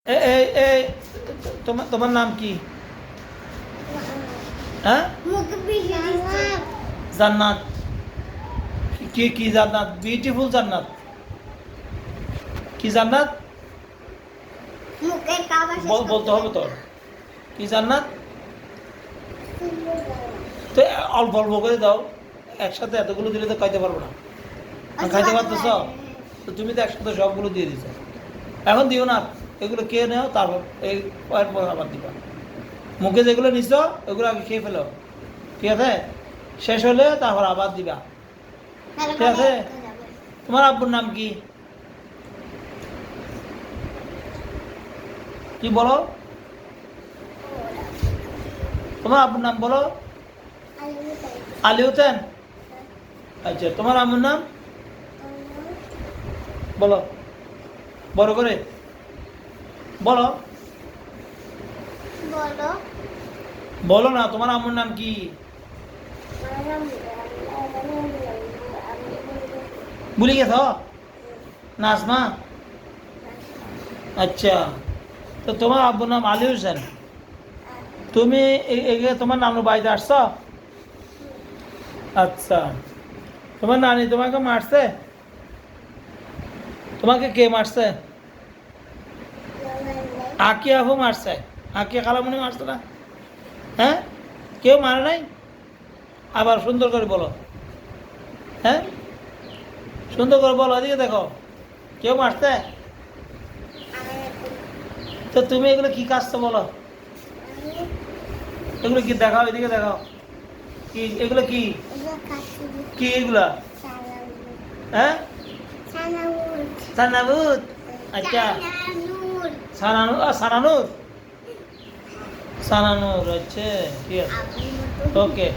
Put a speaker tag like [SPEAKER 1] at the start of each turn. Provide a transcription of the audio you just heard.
[SPEAKER 1] এই তোমার নাম কি? হ্যাঁ, জান্নাত। কি জান্নাত? বিউটিফুল জান্নাত। কি জান্নাত বলতে হবে তো? কি জান্নাত? তো অল্প অল্প করে দাও, একসাথে এতগুলো দিলে তো খাইতে পারবো না। খাইতে পারতেছ তো? তুমি তো একসাথে সবগুলো দিয়ে দিচ্ছ। এখন দিও না, এগুলো কে নেও, তারপর এই পর আবার দিবা। মুখে যেগুলো নিচ্ছ ওগুলো আগে খেয়ে ফেলো, ঠিক আছে? শেষ হলে তারপর আবার দিবা, ঠিক আছে? তোমার আব্বুর নাম কি? কি বলো? তোমার আব্বুর নাম বলো। আলী হোসেন। আচ্ছা, তোমার আম্মুর নাম বলো, বড় করে বলো। বলো না, তোমার আম্মুর নাম কি? ভুলে গেছ? নাজমা। আচ্ছা, তো তোমার আব্বুর নাম আলী হোসেন। তুমি তোমার নানুর বাড়িতে আসছ? আচ্ছা, তোমার নানি তোমাকে মারছে? তোমাকে কে মারছে? আকি আবু মারছে? আকি খালামুনি মারছে না? হ্যাঁ, কেউ মারে নাই? আবার সুন্দর করে বলো। হ্যাঁ, সুন্দর করে বলো, এদিকে দেখো। কেউ মারছে? তো তুমি এগুলো কি কাজটা বলো? এগুলো কি দেখাও, এদিকে দেখাও। কি এগুলো? কি কি এগুলা? হ্যাঁ, সানাবুত। আচ্ছা, সানানুর। সানানুর, সানানুর। আচ্ছা, ঠিক আছে, ওকে।